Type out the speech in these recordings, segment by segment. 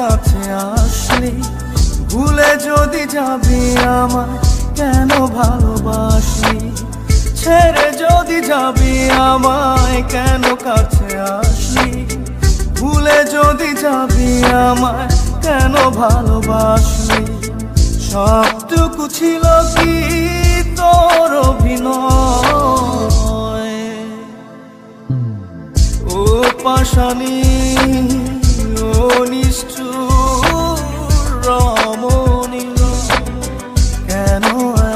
কাছে আসলি, ভুলে যদি যাবি আমায় কেন ভালোবাসলি, ছেড়ে যদি যাবি আমায় কেন কাছে আসলি, ভুলে যদি যাবি আমায় কেন ভালোবাসলি। সবটুকু ছিল কি তোর অভিনয়, ও পাশানি ও নিষ্ঠুর রমণী, কেন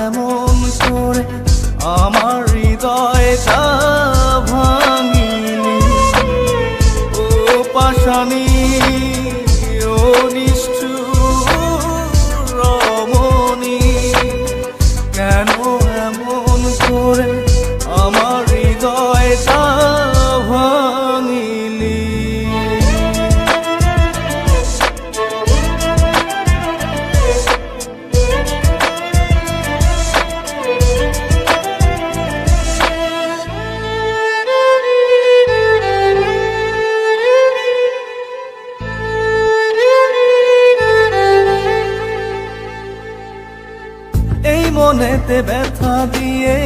এমন করে আমার হৃদয়টা ভাঙিলি। ও পাশানি ও নিষ্ঠুর রমণী, কেন এমন করে আমার হৃদয়টা ভাঙিলি। এই মনেতে ব্যথা দিয়ে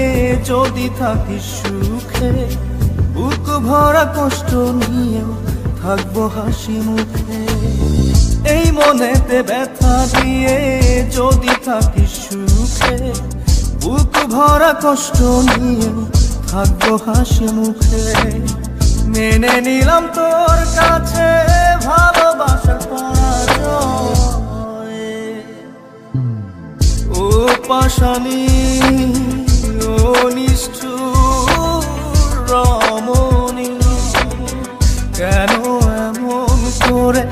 যদি থাকিস সুখে, বুক ভরা কষ্ট নিয়েও থাকবো হাসি মুখে। এই মনেতে ব্যথা দিয়ে যদি থাকিস সুখে, বুক ভরা কষ্ট নিয়েও থাকবো হাসি মুখে। মেনে নিলাম তোর কাছে ভালোবাসার পরাজয়, ও পাশানি ও নিষ্ঠুর রমণী, কেন এমন করে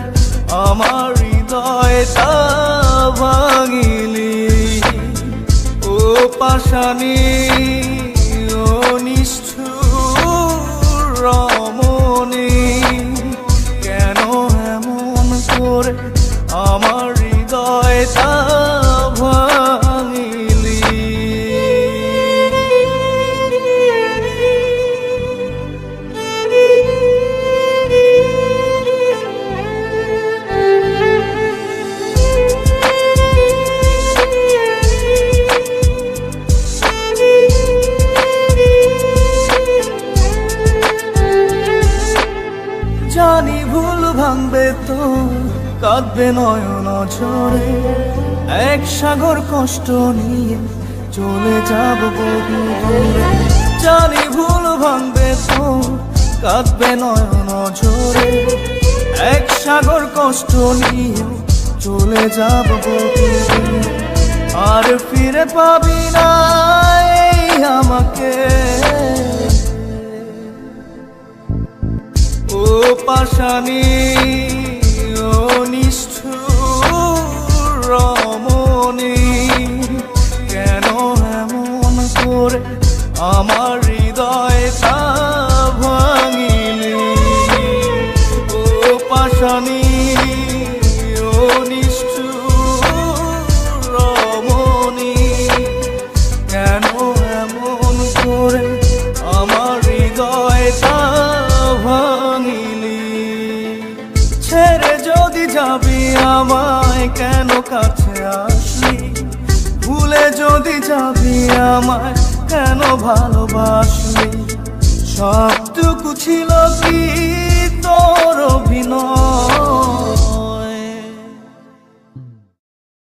আমার হৃদয়টা ভাঙিলি। ও পাশানি ও নিষ্ঠুর রমণী, কেন এমন করে আমার হৃদয়টা ভাঙিলি। জানি ভুল ভাঙবে তো কাঁদবে নয়ন ঝরে, এক সাগর কষ্ট নিয়ে চলে যাব বহু দূরে। জানি ভুল ভাঙবে তো কাঁদবে নয়ন ঝরে, এক সাগর কষ্ট নিয়ে চলে যাব বহু দূরে। আর ফিরে পাবি না এই আমাকে, ও পাশানি ও নিষ্ঠুর রমণী, কেন এমন করে আমার হৃদয়টা ভাঙিলি। ও পাশানি ও নিষ্ঠুর রমণী, কেন এমন করে আমার হৃদয়টা ভাঙিলি। ছেড়ে যদি যাবি আমায় কেন কাছে আসলি, ভুলে যদি যাবি আমায় কেন ভালোবাসলি। সবটুকু ছিল কি